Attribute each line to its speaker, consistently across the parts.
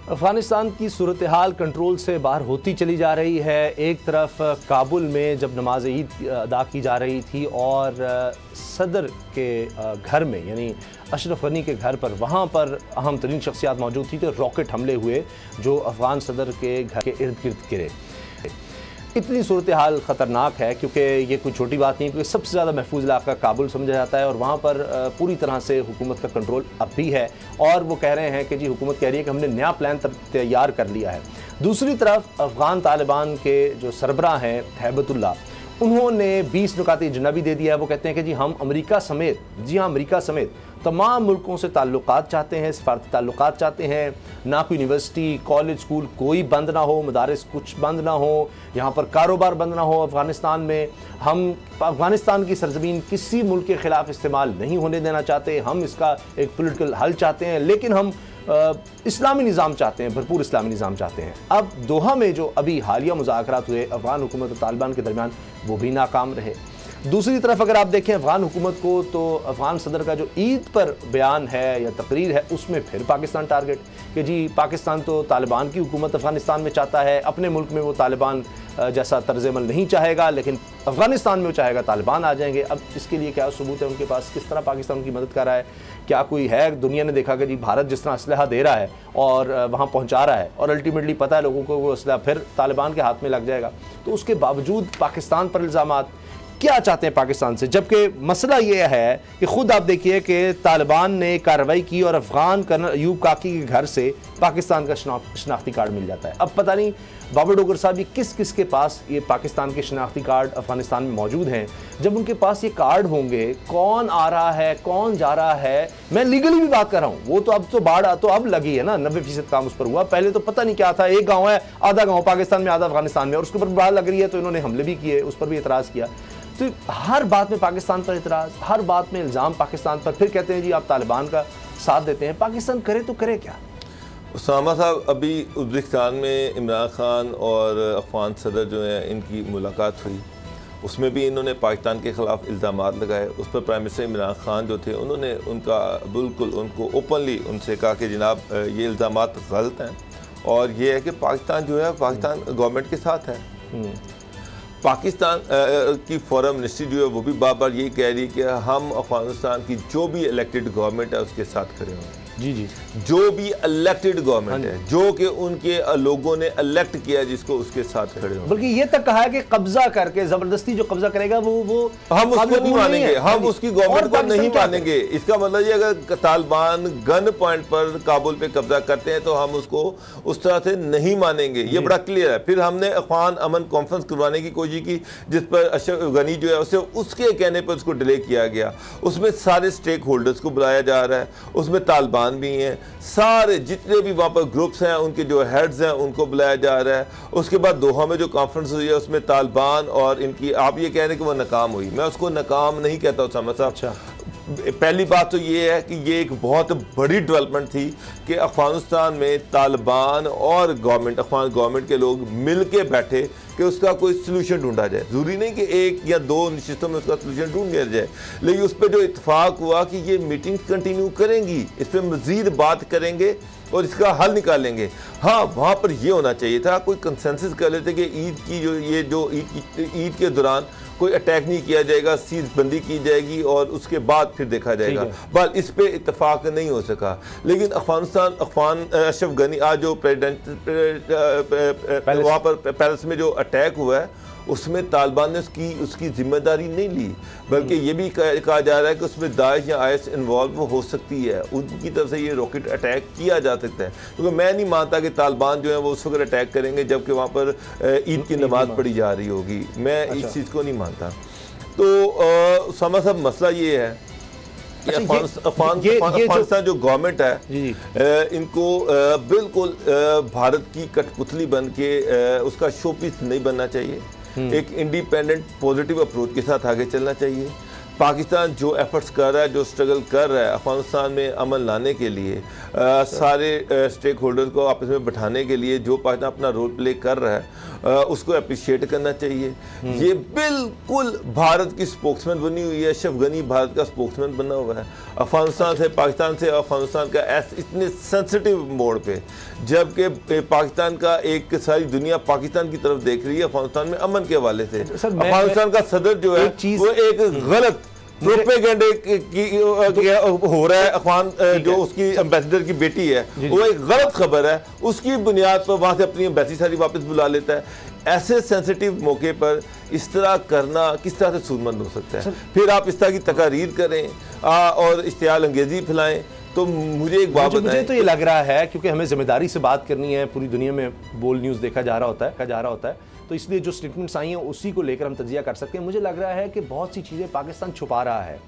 Speaker 1: अफ़गानिस्तान की सूरत हाल कंट्रोल से बाहर होती चली जा रही है। एक तरफ काबुल में जब नमाज ईद अदा की जा रही थी और सदर के घर में यानी अशरफ गनी के घर पर वहाँ पर अहम तरीन शख्सियात मौजूद थी तो रॉकेट हमले हुए जो अफ़गान सदर के घर के इर्द गिर्द गिरे। इतनी सूरत हाल ख़तरनाक है क्योंकि ये कोई छोटी बात नहीं, क्योंकि सबसे ज़्यादा महफूज इलाका काबुल समझा जाता है और वहाँ पर पूरी तरह से हुकूमत का कंट्रोल अब भी है। और वो कह रहे हैं कि जी हुकूमत कह रही है कि हमने नया प्लान तैयार कर लिया है। दूसरी तरफ अफ़गान तालिबान के जो सरबराह हैं हैबतुल्लाह, उन्होंने 20 नुकाती इजला भी दे दिया है। वो कहते हैं कि जी हम अमेरिका समेत, जी हाँ अमेरिका समेत तमाम मुल्कों से ताल्लुकात चाहते हैं, सफारती ताल्लुकात चाहते हैं। ना कोई यूनिवर्सिटी कॉलेज स्कूल कोई बंद ना हो, मदारिस कुछ बंद ना हो, यहाँ पर कारोबार बंद ना हो अफ़गानिस्तान में। हम अफ़गानिस्तान की सरजमीन किसी मुल्क के ख़िलाफ़ इस्तेमाल नहीं होने देना चाहते। हम इसका एक पॉलिटिकल हल चाहते हैं, लेकिन हम इस्लामी निज़ाम चाहते हैं, भरपूर इस्लामी निज़ाम चाहते हैं। अब दोहा में जो अभी हालिया मुज़ाकरात हुए अफ़गान हुकूमत और तालिबान के दरमियान, वो भी नाकाम रहे। दूसरी तरफ अगर आप देखें अफ़गान हुकूमत को, तो अफ़गान सदर का जो ईद पर बयान है या तकरीर है उसमें फिर पाकिस्तान टारगेट कि जी पाकिस्तान तो तालिबान की हुकूमत अफ़गानिस्तान में चाहता है, अपने मुल्क में वो तालिबान जैसा तर्ज़ अमल नहीं चाहेगा, लेकिन अफ़गानिस्तान में वो चाहेगा तालिबान आ जाएंगे। अब इसके लिए क्या सबूत है उनके पास, किस तरह पाकिस्तान की मदद कर रहा है? क्या कोई है? दुनिया ने देखा कि जी भारत जिस तरह असलहा दे रहा है और वहाँ पहुँचा रहा है और अल्टीमेटली पता है लोगों को वो असलहा फिर तालिबान के हाथ में लग जाएगा, तो उसके बावजूद पाकिस्तान पर इल्ज़ामात क्या चाहते हैं पाकिस्तान से? जबकि मसला ये है कि ख़ुद आप देखिए कि तालिबान ने कार्रवाई की और अफ़गान कर्नल अयूब काकी के घर से पाकिस्तान का शनाख्ती कार्ड मिल जाता है। अब पता नहीं बाबर डोगर साहब ये किस किस के पास ये पाकिस्तान के शनाख्ती कार्ड अफ़गानिस्तान में मौजूद हैं। जब उनके पास ये कार्ड होंगे, कौन आ रहा है कौन जा रहा है, मैं लीगली भी बात कर रहा हूँ, वो तो अब तो बाढ़ तो अब लगी है ना, 90% काम उस पर हुआ। पहले तो पता नहीं क्या था, एक गाँव है, आधा गाँव पाकिस्तान में आधा अफ़गानिस्तान में, और उसके ऊपर बाढ़ लग रही है तो इन्होंने हमले भी किए, उस पर भी एतराज़ किया। तो हर बात में पाकिस्तान पर इतराज़, हर बात में इल्ज़ाम पाकिस्तान पर, फिर कहते हैं जी आप तालिबान का साथ देते हैं। पाकिस्तान करे तो करे क्या?
Speaker 2: उसामा साहब, अभी उज़्बेकिस्तान में इमरान खान और अफ़गान सदर जो हैं इनकी मुलाकात हुई, उसमें भी इन्होंने पाकिस्तान के ख़िलाफ़ इल्ज़ाम लगाए। उस पर प्राइम मिनिस्टर इमरान खान जो थे उन्होंने उनका बिल्कुल उनको ओपनली उनसे कहा कि जनाब ये इल्ज़ाम गलत हैं और ये है कि पाकिस्तान जो है पाकिस्तान गवर्नमेंट के साथ है। पाकिस्तान की फॉरेन मिनिस्ट्री जो है वो भी बार बार ये कह रही है कि हम अफ़गानिस्तान की जो भी इलेक्टेड गवर्नमेंट है उसके साथ खड़े होंगे।
Speaker 1: जी जी, जो
Speaker 2: भी इलेक्टेड गवर्नमेंट है, जो कि उनके लोगों ने इलेक्ट किया जिसको उसके साथ खड़े होंगे।
Speaker 1: बल्कि ये तक कहा है कि कब्जा करके जबरदस्ती जो कब्जा करेगा वो
Speaker 2: हम उसको नहीं मानेंगे, हम उसकी गवर्नमेंट को नहीं मानेंगे। इसका मतलब ये अगर तालिबान गन पॉइंट पर काबुल पे कब्जा करते हैं तो हम उसको उस तरह से नहीं मानेंगे, ये बड़ा क्लियर है। फिर हमने अफ़गान अमन कॉन्फ्रेंस करवाने की कोशिश की जिस पर अशरफ गनी जो है उसे उसके कहने पर उसको डिले किया गया। उसमें सारे स्टेक होल्डर्स को बुलाया जा रहा है, उसमें तालिबान भी हैं, सारे जितने भी वहाँ पर ग्रुप्स हैं उनके जो हेड्स हैं उनको बुलाया जा रहा है। उसके बाद दोहा में जो कॉन्फ्रेंस हुई है उसमें तालिबान और इनकी, आप ये कह रहे हैं कि वो नाकाम हुई, मैं उसको नाकाम नहीं कहता उसामा साहब।
Speaker 1: अच्छा,
Speaker 2: पहली बात तो ये है कि ये एक बहुत बड़ी डेवलपमेंट थी कि अफ़गानिस्तान में तालिबान और गवर्नमेंट, अफ़गान गवर्नमेंट के लोग मिल के बैठे कि उसका कोई सलूशन ढूंढा जाए। ज़रूरी नहीं कि एक या दो नशिस्तों में उसका सलूशन ढूंढ लिया जाए, लेकिन उस पर जो इत्तेफाक हुआ कि ये मीटिंग कंटिन्यू करेंगी, इस पर मज़ीद बात करेंगे और इसका हल निकालेंगे। हाँ, वहाँ पर यह होना चाहिए था, कोई कंसेंसस कर लेते कि ईद की जो ईद के दौरान कोई अटैक नहीं किया जाएगा, सीज बंदी की जाएगी और उसके बाद फिर देखा जाएगा। बस इस पे इत्तेफाक नहीं हो सका। लेकिन अफ़गान अशरफ गनी आज जो प्रेसिडेंट वहाँ पर पेरिस में जो अटैक हुआ है उसमें तालिबान ने उसकी जिम्मेदारी नहीं ली, बल्कि ये भी कहा जा रहा है कि उसमें दाइश या आईएस इन्वॉल्व हो सकती है, उनकी तरफ से ये रॉकेट अटैक किया जा सकता है। क्योंकि मैं नहीं मानता कि तालिबान जो है वो उस वक्त अटैक करेंगे जबकि वहाँ पर ईद की नमाज पढ़ी जा रही होगी। मैं इस चीज़ को नहीं मानता। तो उसामा साहब, मसला ये है कि अफ़गानिस्तान जो गवर्नमेंट है इनको बिल्कुल भारत की कठपुतली बन के उसका शो पीस नहीं बनना चाहिए। एक इंडिपेंडेंट पॉजिटिव अप्रोच के साथ आगे चलना चाहिए। पाकिस्तान जो एफर्ट्स कर रहा है, जो स्ट्रगल कर रहा है अफगानिस्तान में अमन लाने के लिए, सारे स्टेक होल्डर्स को आपस में बैठाने के लिए जो पाकिस्तान अपना रोल प्ले कर रहा है, उसको अप्रिशिएट करना चाहिए। ये बिल्कुल भारत की स्पोक्समैन बनी हुई है, अशरफ गनी भारत का स्पोक्समैन बना हुआ है अफगानिस्तान से, पाकिस्तान से अफगानिस्तान का इतने सेंसिटिव मोड़ पे, जबकि पाकिस्तान का एक सारी दुनिया पाकिस्तान की तरफ देख रही है अफगानिस्तान में अमन के हवाले से। अफगानिस्तान का सदर जो है वो एक गलत प्रोपेगेंडे हो रहा है। अफगान जो उसकी एम्बेसडर की बेटी है वो एक गलत खबर है, उसकी बुनियाद पर वहां से अपनी एम्बेसी सारी वापस बुला लेता है। ऐसे सेंसिटिव मौके पर इस तरह करना किस तरह से सूदमंद हो सकता है? फिर आप इस तरह की तकारीर करें और इश्तियाल अंगेजी फैलाएं। तो मुझे एक बात
Speaker 1: मुझे तो ये लग रहा है, क्योंकि हमें जिम्मेदारी से बात करनी है, पूरी दुनिया में बोल न्यूज़ देखा जा रहा होता है, तो इसलिए जो स्टेटमेंट्स आई हैं उसी को लेकर हम तजिया कर सकते हैं। मुझे लग रहा है कि बहुत सी चीज़ें पाकिस्तान छुपा रहा है,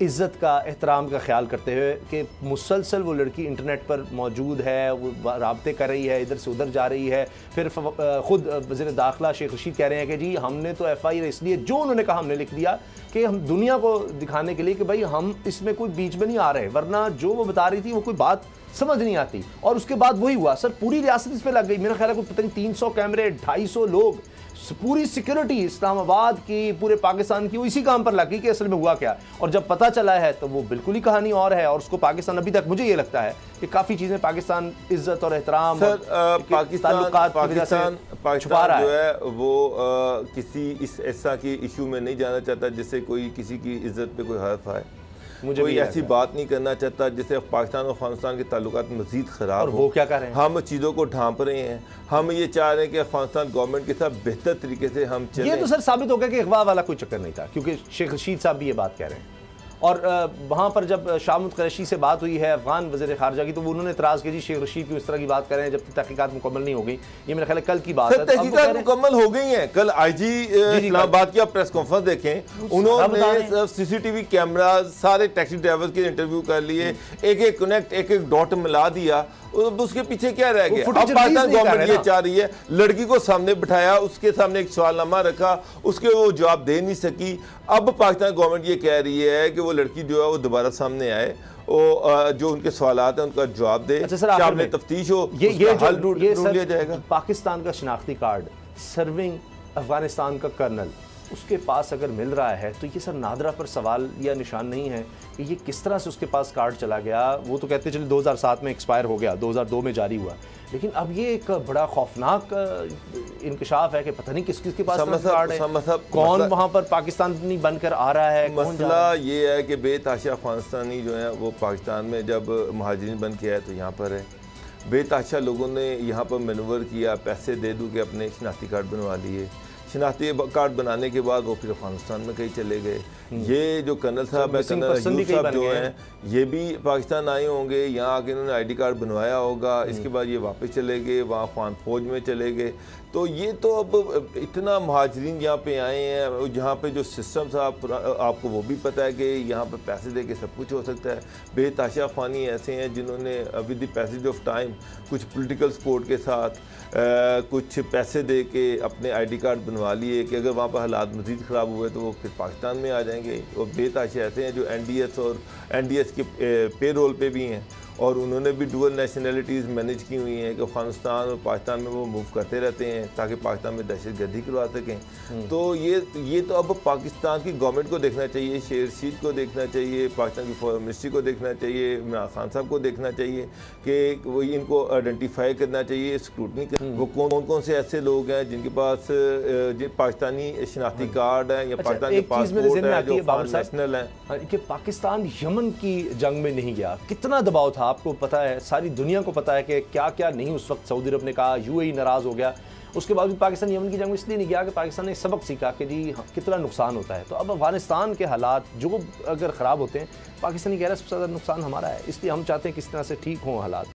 Speaker 1: इज़्ज़त का, एहतराम का ख्याल करते हुए कि मुसलसल वो लड़की इंटरनेट पर मौजूद है, वो राब्ते कर रही है, इधर से उधर जा रही है। फिर ख़ुद वज़ीर दाखिला शेख रशीद कह रहे हैं कि जी हमने तो FIR इसलिए जो उन्होंने कहा हमने लिख दिया कि हम दुनिया को दिखाने के लिए कि भाई हम इसमें कोई बीच में नहीं आ रहे, वरना जो वो बता रही थी वो कोई बात समझ नहीं आती। और उसके बाद वही हुआ सर, पूरी रियासत इस पे लग गई। मेरा ख्याल है कोई पता नहीं 300 कैमरे, 250 लोग, पूरी सिक्योरिटी इस्लामाबाद की, पूरे पाकिस्तान की, वो इसी काम पर लग गई कि असल में हुआ क्या। और जब पता चला है तो वो बिल्कुल ही कहानी और है। और उसको पाकिस्तान अभी तक, मुझे ये लगता है कि काफ़ी चीज़ें पाकिस्तान इज्जत और एहतराम
Speaker 2: पाकिस्तान जो है वो किसी ऐसा की इशू में नहीं जाना चाहता जिससे कोई किसी की इज्जत पे कोई हर्फ आए। कोई ऐसी बात नहीं करना चाहता जिससे पाकिस्तान और अफगानिस्तान के ताल्लुकात मजीद ख़राब हो।
Speaker 1: वो क्या कर रहे हैं?
Speaker 2: हम चीज़ों को ढांप रहे हैं। हम ये चाह रहे हैं कि अफगानिस्तान गवर्नमेंट के साथ बेहतर तरीके से हम चलें।
Speaker 1: ये तो सर साबित हो गया कि अगवा वाला कोई चक्कर नहीं था, क्योंकि शेख रशीद साहब भी ये बात कह रहे हैं। और वहाँ पर जब शाह महमूद कुरैशी से बात हुई है अफगान वज़ीर ख़ारजा की, तो उन्होंने इतराज़ किया जी शेख रशीद की इस तरह की बात करें जब तक तहकीकात मुकम्मल नहीं हो गई। ये मेरा ख्याल है कल की बात है।
Speaker 2: तहकीकात मुकम्मल हो गई हैं। कल IG इस्लामाबाद की आप प्रेस कॉन्फ्रेंस देखें, उन्होंने CCTV कैमरा सारे टैक्सी ड्राइवर्स के इंटरव्यू कर लिए, एक एक कनेक्ट, एक एक डॉट मिला दिया। उसके पीछे क्या रह गया? अब पाकिस्तान गवर्नमेंट ये चाह रही है, लड़की को सामने बिठाया, उसके सामने एक सवालनामा रखा, उसके वो जवाब दे नहीं सकी। अब पाकिस्तान गवर्नमेंट ये कह रही है कि वो लड़की जो है वो दोबारा सामने आए, वो जो उनके सवालात हैं उनका जवाब दे, सामने तफ्तीश हो, हल ढूंढ लिया जाएगा।
Speaker 1: पाकिस्तान का शनाख्ती कार्ड, सर्विंग अफगानिस्तान का कर्नल, उसके पास अगर मिल रहा है तो ये सर नादरा पर सवाल या निशान नहीं है कि ये किस तरह से उसके पास कार्ड चला गया। वो तो कहते चले 2007 में एक्सपायर हो गया, 2002 में जारी हुआ, लेकिन अब ये एक बड़ा खौफनाक इंकशाफ है कि पता नहीं किस किस के पास कार्ड है, कौन वहाँ पर पाकिस्तानी बनकर आ रहा है।
Speaker 2: मसला ये है कि बेतहाशा अफगानिस्तानी जो है वो पाकिस्तान में जब महाजिरीन बन के आए तो यहाँ पर है, बेतहाशा लोगों ने यहाँ पर मैनूवर किया, पैसे दे दूँ के अपने शनाख्ती कार्ड बनवा लिए। शनाख्ती कार्ड बनाने के बाद वो फिर अफगानिस्तान में कहीं चले गए। ये जो कर्नल साहब है, कर्नल अयूब साहब जो हैं, ये भी पाकिस्तान आए होंगे, यहाँ आके इन्होंने ID कार्ड बनवाया होगा, इसके बाद ये वापस चले गए, वहाँ अफगान फौज में चले गए। तो ये तो अब इतना महाजरीन यहाँ पे आए हैं, जहाँ पे जो सिस्टम था आपको वो भी पता है कि यहाँ पे पैसे दे के सब कुछ हो सकता है। बेतहाशा अफगानी ऐसे हैं जिन्होंने with the passage of time कुछ पॉलिटिकल सपोर्ट के साथ कुछ पैसे दे के अपने ID कार्ड बनवा लिए कि अगर वहाँ पर हालात मज़ीद ख़राब हुए तो वो फिर पाकिस्तान में आ जाएंगे। और बेतहाशा ऐसे हैं जो NDS और NDS के पे रोल पे भी हैं और उन्होंने भी डुअल नेशनलिटीज़ मैनेज की हुई हैं कि अफगानिस्तान और पाकिस्तान में वो मूव करते रहते हैं ताकि पाकिस्तान में दहशतगर्दी करवा सकें। तो ये तो अब पाकिस्तान की गवर्नमेंट को देखना चाहिए, शेख रशीद को देखना चाहिए, पाकिस्तान की फॉरेन मिनिस्ट्री को देखना चाहिए, इमरान खान साहब को देखना चाहिए कि वो इनको आइडेंटिफाई करना चाहिए, स्क्रूटनी वो कौन कौन से ऐसे लोग हैं जिनके पास पाकिस्तानी शनाख्ती कार्ड है या पाकिस्तान के पासपोर्ट है जो नेशनल है।
Speaker 1: कि पाकिस्तान यमन की जंग में नहीं गया, कितना दबाव था आपको पता है, सारी दुनिया को पता है कि क्या क्या नहीं उस वक्त सऊदी अरब ने कहा, UAE नाराज़ हो गया। उसके बावजूद पाकिस्तान यमन की जंग में इसलिए नहीं गया कि पाकिस्तान ने सबक सीखा कि जी कितना नुकसान होता है। तो अब अफगानिस्तान के हालात जो अगर ख़राब होते हैं, पाकिस्तानी कह रहा है सबसे ज़्यादा नुकसान हमारा है, इसलिए हम चाहते हैं किस तरह से ठीक हों हालात।